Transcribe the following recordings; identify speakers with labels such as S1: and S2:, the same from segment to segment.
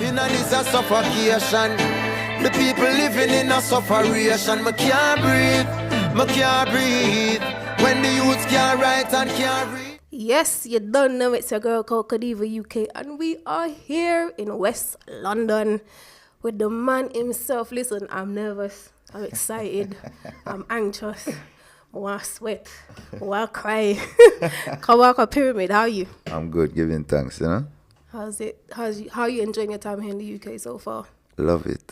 S1: living and it's a suffocation. The people living in a sufferation. Me can't breathe. When the youths can't write and can't read.
S2: Yes, you don't know it's your girl Koko Diva UK, and we are here in West London with the man himself. Listen, I'm nervous, I'm excited, I'm anxious, I want to sweat, I want to cry. KABAKA Pyramid, how are you?
S3: I'm good, giving thanks, you know.
S2: How are you enjoying your time here in the UK so far?
S3: Love it.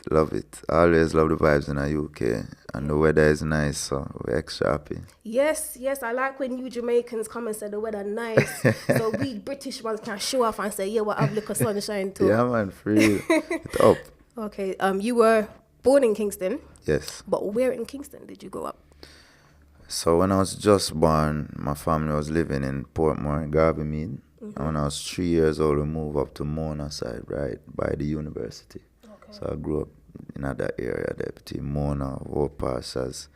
S3: I always love the vibes in the UK, and the weather is nice, so we're extra happy.
S2: Yes, I like when you Jamaicans come and say the weather nice, so we British ones can show off and say, yeah, we'll have a little sunshine too.
S3: Yeah, man, free. It's up.
S2: Okay, you were born in Kingston.
S3: Yes.
S2: But where in Kingston did you grow up?
S3: So when I was just born, my family was living in Portmore, Garbermead. And when I was 3 years old, we moved up to Mona side, right, by the university. Okay. So I grew up in that area there, between Mona, Wopasas,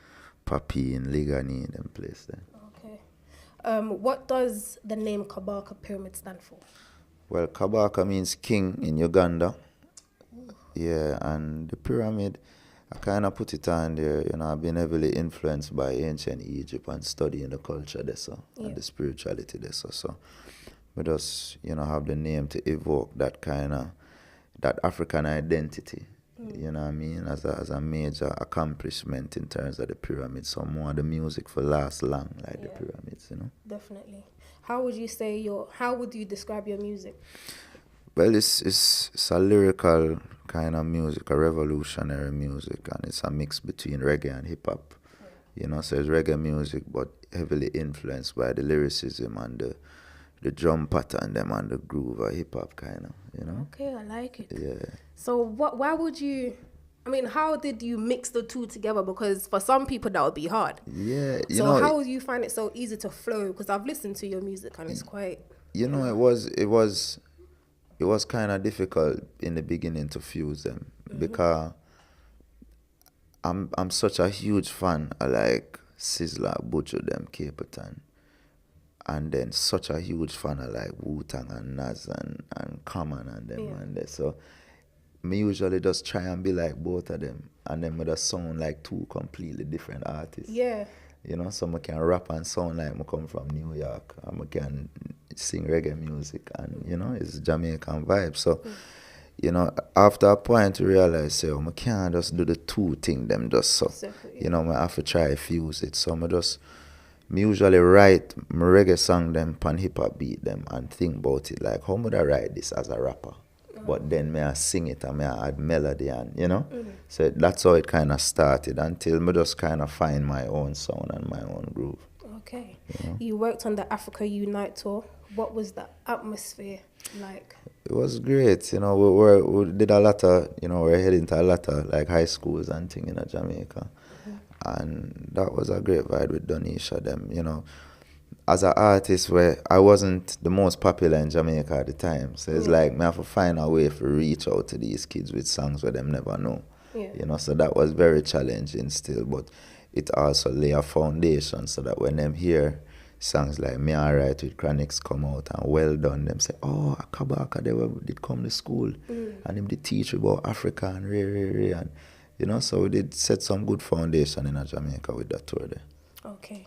S3: Papi, and Ligani, them place there.
S2: Okay. What does the name KABAKA Pyramid stand for?
S3: Well, KABAKA means king in Uganda. Ooh. Yeah, and the pyramid, I kind of put it on there, you know, I've been heavily influenced by ancient Egypt and studying the culture there, so, and the spirituality there, so we just, you know, have the name to evoke that kind of, that African identity, you know what I mean, as a major accomplishment in terms of the pyramid, so more of the music for last long, like the pyramids, you know.
S2: Definitely. How would you describe your music?
S3: Well, it's a lyrical kind of music, a revolutionary music, and it's a mix between reggae and hip-hop. You know, so it's reggae music, but heavily influenced by the lyricism and the drum pattern, them and the groove of hip-hop kind of, you know?
S2: Okay, I like it.
S3: Yeah.
S2: So how did you mix the two together? Because for some people that would be hard.
S3: Yeah,
S2: So how would you find it so easy to flow? Because I've listened to your music and it's quite...
S3: You know, it was kind of difficult in the beginning to fuse them because I'm such a huge fan of like Sizzla, Butcher, them, Capleton, and then such a huge fan of like Wu-Tang and Nas and Common and them and there. So me usually just try and be like both of them, and then with a sound like two completely different artists.
S2: Yeah.
S3: You know, so I can rap and sound like I come from New York, and I can sing reggae music, and you know, it's Jamaican vibe. So, you know, after a point, you realize, say, I can't just do the two things them just so. You know, I have to try to fuse it. So me usually write my reggae song them, pan hip hop beat them, and think about it like, how would I write this as a rapper? But then I sing it and I add melody and, you know. So that's how it kind of started until I just kind of find my own sound and my own groove.
S2: Okay.
S3: You know?
S2: You worked on the Africa Unite tour. What was the atmosphere like?
S3: It was great. You know, we did a lot of, you know, we're heading to a lot of like high schools and things in Jamaica. And that was a great vibe with Donisha, them, you know. As an artist, where I wasn't the most popular in Jamaica at the time, so it's like me have to find a way to reach out to these kids with songs where them never know. You know, so that was very challenging still, but it also lay a foundation so that when them hear songs like Me Alright with Chronics come out and Well Done, them say, oh, KABAKA, they did come to school and them did teach about Africa and and you know, so we did set some good foundation in Jamaica with that tour there.
S2: Okay.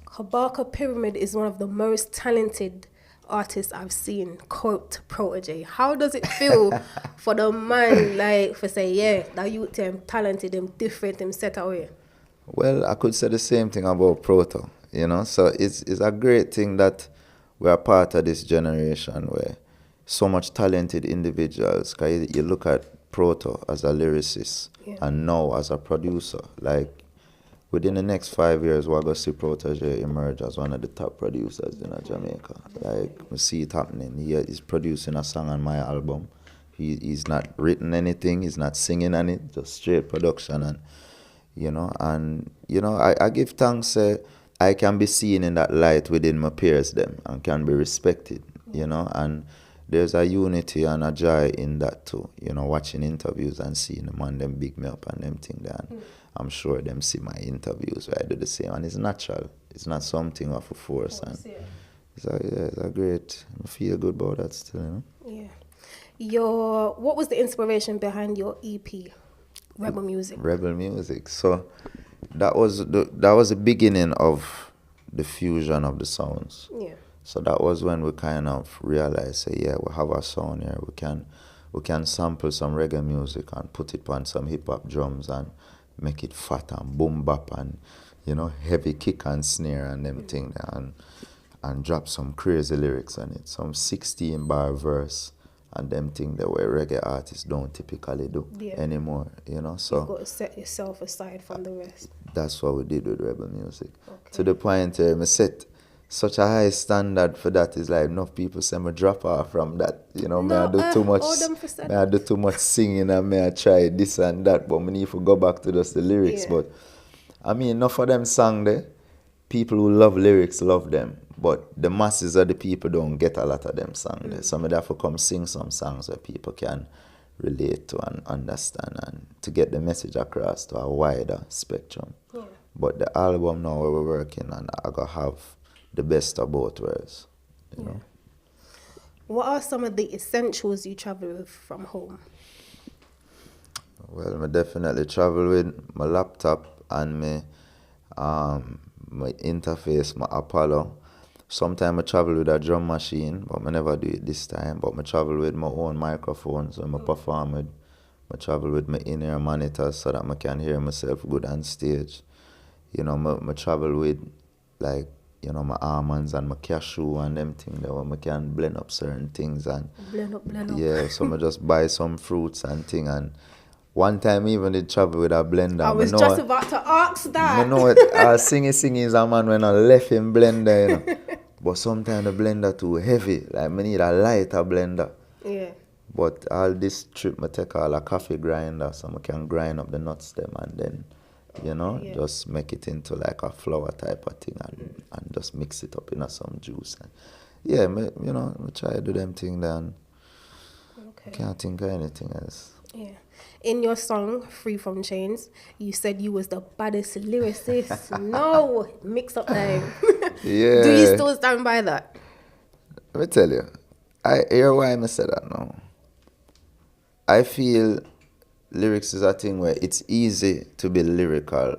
S2: KABAKA Pyramid is one of the most talented artists I've seen, quote PROTOJE. How does it feel for the man, like, for say, yeah, that you them talented, them different, them set away?
S3: Well, I could say the same thing about Proto, you know. So it's a great thing that we are part of this generation where so much talented individuals, because you look at Proto as a lyricist and now as a producer, like, within the next 5 years, we're going to see PROTOJE emerge as one of the top producers in Jamaica. Like, we see it happening. He is producing a song on my album. He's not written anything. He's not singing on it. Just straight production. And, you know, I give thanks. I can be seen in that light within my peers, them, and can be respected, you know. And there's a unity and a joy in that too. You know, watching interviews and seeing the man, them big me up and them thing there. I'm sure them see my interviews where I do the same, and it's natural. It's not something of a force, and it's a great. I feel good about that still, you know.
S2: Yeah, What was the inspiration behind your EP, Rebel Music?
S3: Rebel Music. So that was the beginning of the fusion of the sounds.
S2: Yeah.
S3: So that was when we kind of realized, say, yeah, we have our sound here. We can sample some reggae music and put it on some hip hop drums and make it fat and boom bap and, you know, heavy kick and snare and them thing there, and drop some crazy lyrics on it, some 16 bar verse and them thing that where reggae artists don't typically do anymore, you know. So
S2: you've got to set yourself aside from the rest.
S3: that's what we did with Rebel Music.
S2: Okay.
S3: To the point where I set such a high standard for that. Is like enough people say me drop off from that. You know, may I do too much may I do too much singing and may I try this and that, but me need to go back to just the lyrics. But I mean, enough of them song there. People who love lyrics love them. But the masses of the people don't get a lot of them songs there. So I therefore come sing some songs where people can relate to and understand and to get the message across to a wider spectrum.
S2: Yeah.
S3: But the album now where we're working on, I gotta have the best of both worlds. You know.
S2: What are some of the essentials you travel with from home?
S3: Well, I definitely travel with my laptop and my interface, my Apollo. Sometimes I travel with a drum machine, but I never do it this time. But I travel with my own microphones when I perform with. I travel with my in-ear monitors so that I can hear myself good on stage. You know, I travel with, like, you know, my almonds and my cashew and them things that where I can blend up certain things and
S2: Blend up.
S3: yeah, so I just buy some fruits and thing. And one time even did travel with a blender.
S2: I was just about to ask that.
S3: I know it. Singing is a man when I left him blender, you know. But sometimes the blender too heavy. Like I need a lighter blender.
S2: Yeah.
S3: But all this trip I take all a coffee grinder so I can grind up the nuts them and then, you know, just make it into like a flour type of thing and just mix it up in some juice. And yeah, you know, I try to do them thing then.
S2: Okay.
S3: Can't think of anything else.
S2: Yeah. In your song, Free From Chains, you said you was the baddest lyricist. No, mix up name.
S3: Yeah.
S2: Do you still stand by that?
S3: Let me tell you, I hear why I said that now. I feel lyrics is a thing where it's easy to be lyrical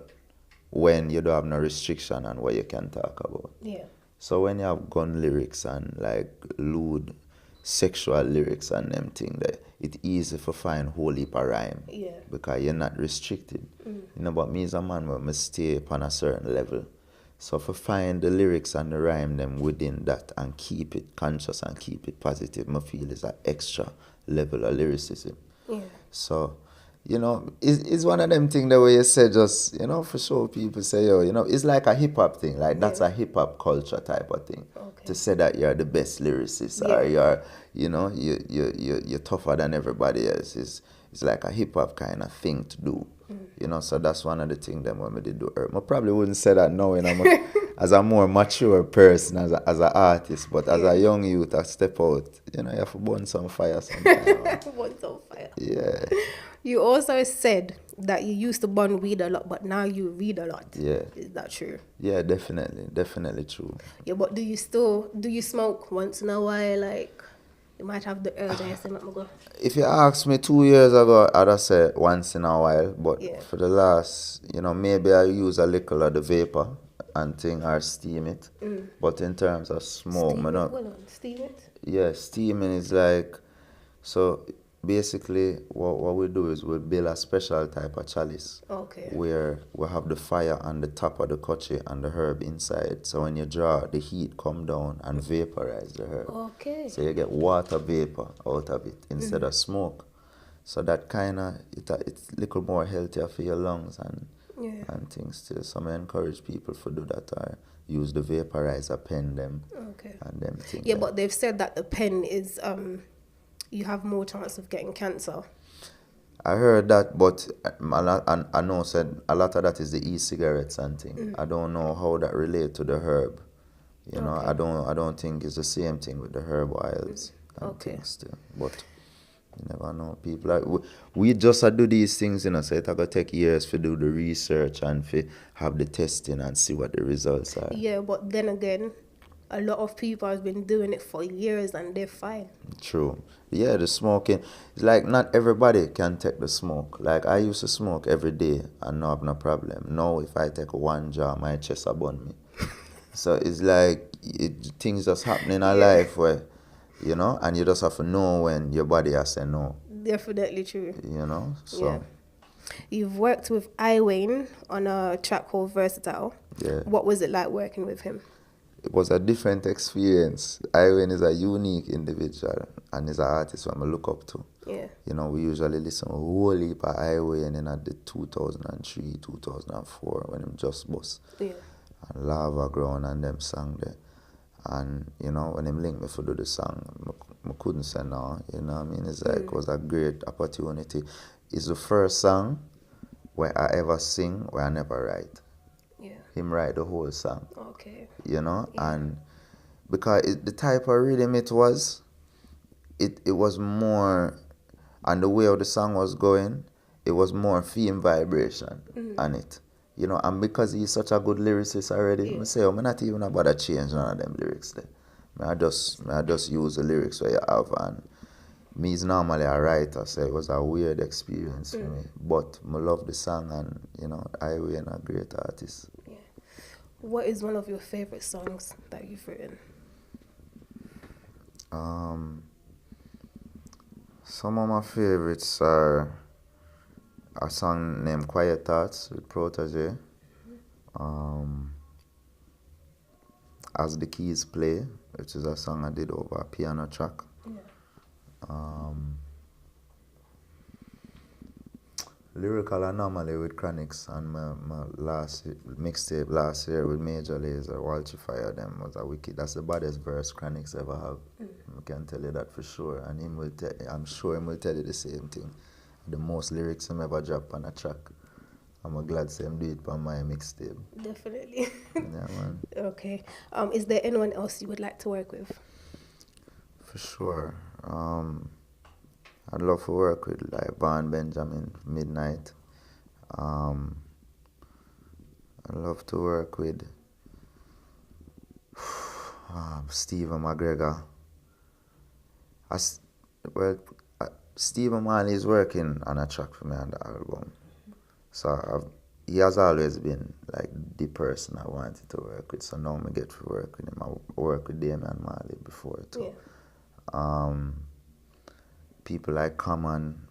S3: when you don't have no restriction on what you can talk about.
S2: Yeah.
S3: So when you have gun lyrics and like lewd sexual lyrics and them thing, that it's easy to find whole heap of rhyme.
S2: Yeah.
S3: Because you're not restricted. You know, but me as a man where I stay upon a certain level. So if I find the lyrics and the rhyme them within that and keep it conscious and keep it positive, I feel is an extra level of lyricism.
S2: Yeah.
S3: So, you know, it's one of them things the way you say just, you know, for sure people say, yo, you know, it's like a hip-hop thing. Like, that's a hip-hop culture type of thing.
S2: Okay.
S3: To say that you're the best lyricist or you're, you know, you're tougher than everybody else. It's like a hip-hop kind of thing to do. You know, so that's one of the things that when we did do. I probably wouldn't say that now, you know, as a more mature person, as an artist, but as a young youth, I step out, you know, you have to burn some fire sometimes.
S2: Burn some fire.
S3: Yeah.
S2: You also said that you used to burn weed a lot, but now you read a lot.
S3: Yeah.
S2: Is that true?
S3: Yeah, definitely true.
S2: Yeah, but do you smoke once in a while? Like, you might have the urge and you say, "Let me go."
S3: If you asked me 2 years ago, I'd have said once in a while, but for the last, you know, maybe I use a little of the vapor and thing or steam it. But in terms of smoke,
S2: Steam it?
S3: yeah, steaming is like, so basically what we do is we build a special type of chalice.
S2: Okay.
S3: Where we have the fire on the top of the kochi and the herb inside. So when you draw, the heat come down and vaporize the herb.
S2: Okay.
S3: So you get water vapor out of it instead of smoke. So that kind of, it's a little more healthier for your lungs and things too. So I encourage people to do that or use the vaporizer pen them and them things.
S2: Yeah, but they've said that the pen is, you have more chance of getting cancer.
S3: I heard that, but I know said a lot of that is the e-cigarettes and thing. I don't know how that relate to the herb. You know, I don't think it's the same thing with the herb oils and things too. But you never know. People are, we just do these things, you know, so it's going to take years to do the research and to have the testing and see what the results are.
S2: Yeah, but then again, a lot of people have been doing it for years and they're fine.
S3: True. Yeah, the smoking. It's like not everybody can take the smoke. Like I used to smoke every day and not have no problem. Now if I take one jar, my chest a burn me. So it's like things just happen in our life where, you know, and you just have to know when your body has to know.
S2: Definitely true.
S3: You know, so.
S2: Yeah. You've worked with Iwon on a track called Versatile.
S3: Yeah.
S2: What was it like working with him?
S3: It was a different experience. Iwon is a unique individual and is an artist who I look up to.
S2: Yeah.
S3: You know, we usually listen to a whole heap of Iwon in the 2003, 2004 when him just bust.
S2: Yeah.
S3: And Lava Ground and them sang there. And, you know, when him linked me to do the song, I couldn't say no. You know what I mean? It's like, it was a great opportunity. It's the first song where I ever sing where I never write.
S2: Yeah.
S3: Him write the whole song.
S2: Okay.
S3: You know, and because the type of rhythm it was more, and the way of the song was going, it was more theme vibration on it. You know, and because he's such a good lyricist already, I say, I'm not even about to change none of them lyrics there. I just use the lyrics where you have, and me is normally a writer, so it was a weird experience for me. But I love the song, and, you know, Iwon a great artist.
S2: Yeah. What is one of your favorite songs that you've written?
S3: Some of my favorites are a song named Quiet Thoughts with PROTOJE. As the Keys Play, which is a song I did over a piano track.
S2: Yeah.
S3: Lyrical Anomaly with Chronics, and my last mixtape last year with Major Lazer, Walter Fire, them was a wicked. That's the baddest verse Chronics ever have. I can tell you that for sure, and I'm sure him will tell you the same thing. The most lyrics him ever drop on a track. I'm glad to see him do it on my mixtape.
S2: Definitely.
S3: Yeah, man.
S2: Okay. Is there anyone else you would like to work with?
S3: For sure. I'd love to work with like Van Benjamin, Midnight. I'd love to work with Stephen McGregor. Stephen Marley is working on a track for me on the album. So he has always been like the person I wanted to work with. So now I get to work with him. I worked with Damian Marley before too. Yeah. People like Common,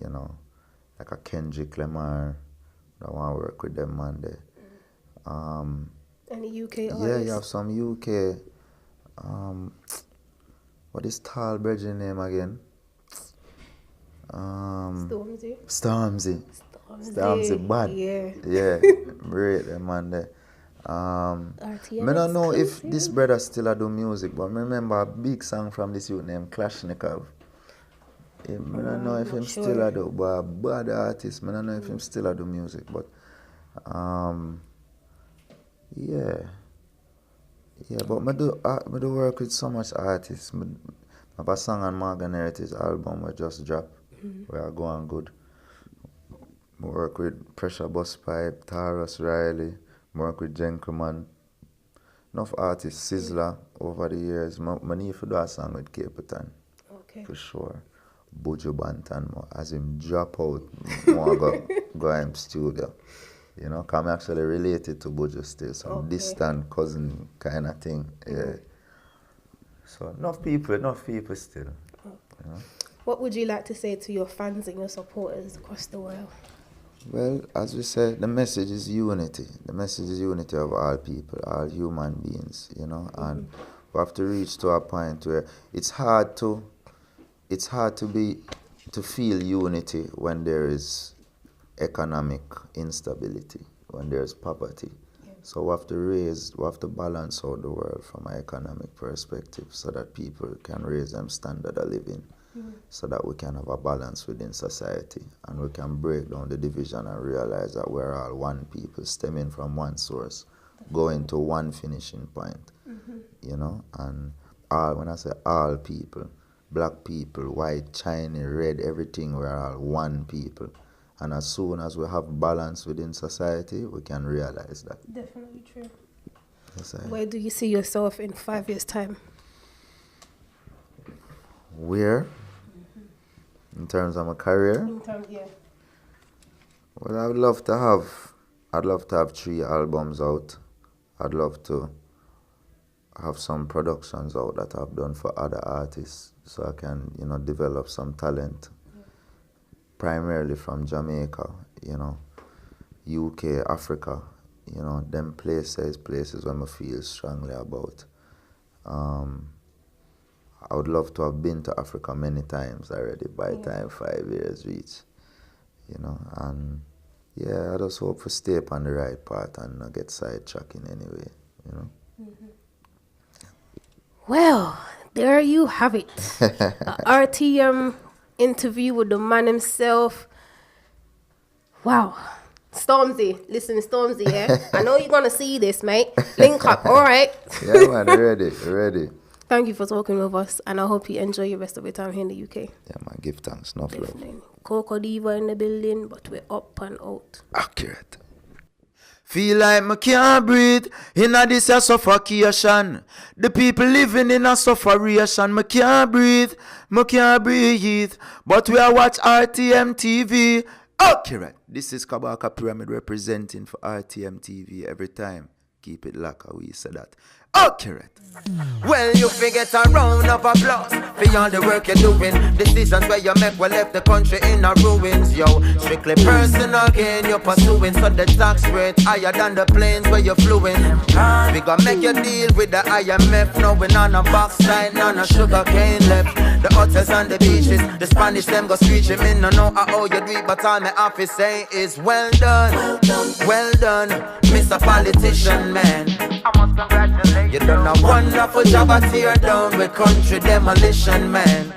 S3: you know, like a Kendrick Lamar. I want to work with them man there.
S2: Any UK artists?
S3: Yeah, you have some UK. What is tall Bridget name again?
S2: Stormzy.
S3: Stormzy bad.
S2: Yeah.
S3: Yeah, great them man there. I don't know if this brother still do music, but I remember a big song from this youth named Klashnikov. I don't know if him still do, but a bad artist. I don't know if him still do music, but yeah. Yeah, but I do work with so much artists. I have a song on Morgan Heritage album we just dropped, where I go on good. I work with Pressure Bus Pipe, Taurus Riley, I work with Gentleman. Enough artists, Sizzler, over the years. I need to do a song with Capitan.
S2: Okay.
S3: For sure. Buju Banton, as him drop out, more go in studio. You know, because I'm actually related to Buju still, some distant cousin kind of thing. Yeah. So enough people still. You know?
S2: What would you like to say to your fans and your supporters across the world?
S3: Well, as we said, the message is unity. The message is unity of all people, all human beings, you know, and we have to reach to a point where it's hard to feel unity when there is economic instability, when there's poverty. Yeah. So we have to balance out the world from an economic perspective so that people can raise them standard of living, so that we can have a balance within society and we can break down the division and realize that we're all one people stemming from one source, going to one finishing point, you know, and when I say all people, black people, white, Chinese, red, everything, we're all one people. And as soon as we have balance within society, we can realize that.
S2: Definitely true. Where do you see yourself in 5 years' time?
S3: Where? In terms of my career?
S2: Yeah.
S3: Well, I'd love to have 3 albums out. I'd love to have some productions out that I've done for other artists so I can, develop some talent. Primarily from Jamaica, UK, Africa, them places where I feel strongly about. I would love to have been to Africa many times already by the time 5 years reach, and I just hope to stay up on the right path and not get sidetracked in any way,
S2: Well, there you have it. A RTM interview with the man himself. Wow. Stormzy. Listen, Stormzy, yeah? I know you're going to see this, mate. Link up, all right?
S3: Yeah, man, ready.
S2: Thank you for talking with us, and I hope you enjoy the rest of your time here in the UK.
S3: Yeah, man, give thanks, no love.
S2: Koko Diva in the building, but we're up and out.
S3: Accurate. Feel like I can't breathe in this suffocation. The people living in a sufferation. I can't breathe. But we are watch RTM TV. Accurate. This is KABAKA Pyramid representing for RTM TV every time. Keep it locked, we say that. Accurate.
S1: Well, you forget a round of applause for all the work you're doing. Decisions where you make will left the country in a ruins, yo. Strictly personal gain you're pursuing, so the tax rate higher than the planes where you're fluing. We gonna make you deal with the IMF, knowing on a backside, none of sugar cane left. The hotels and the beaches, the Spanish them go screeching. Me no know how you do it, but all my office say is well done, Mr. Politician, man. I must congratulate you. You done a wonderful job at tear down with country demolition, man.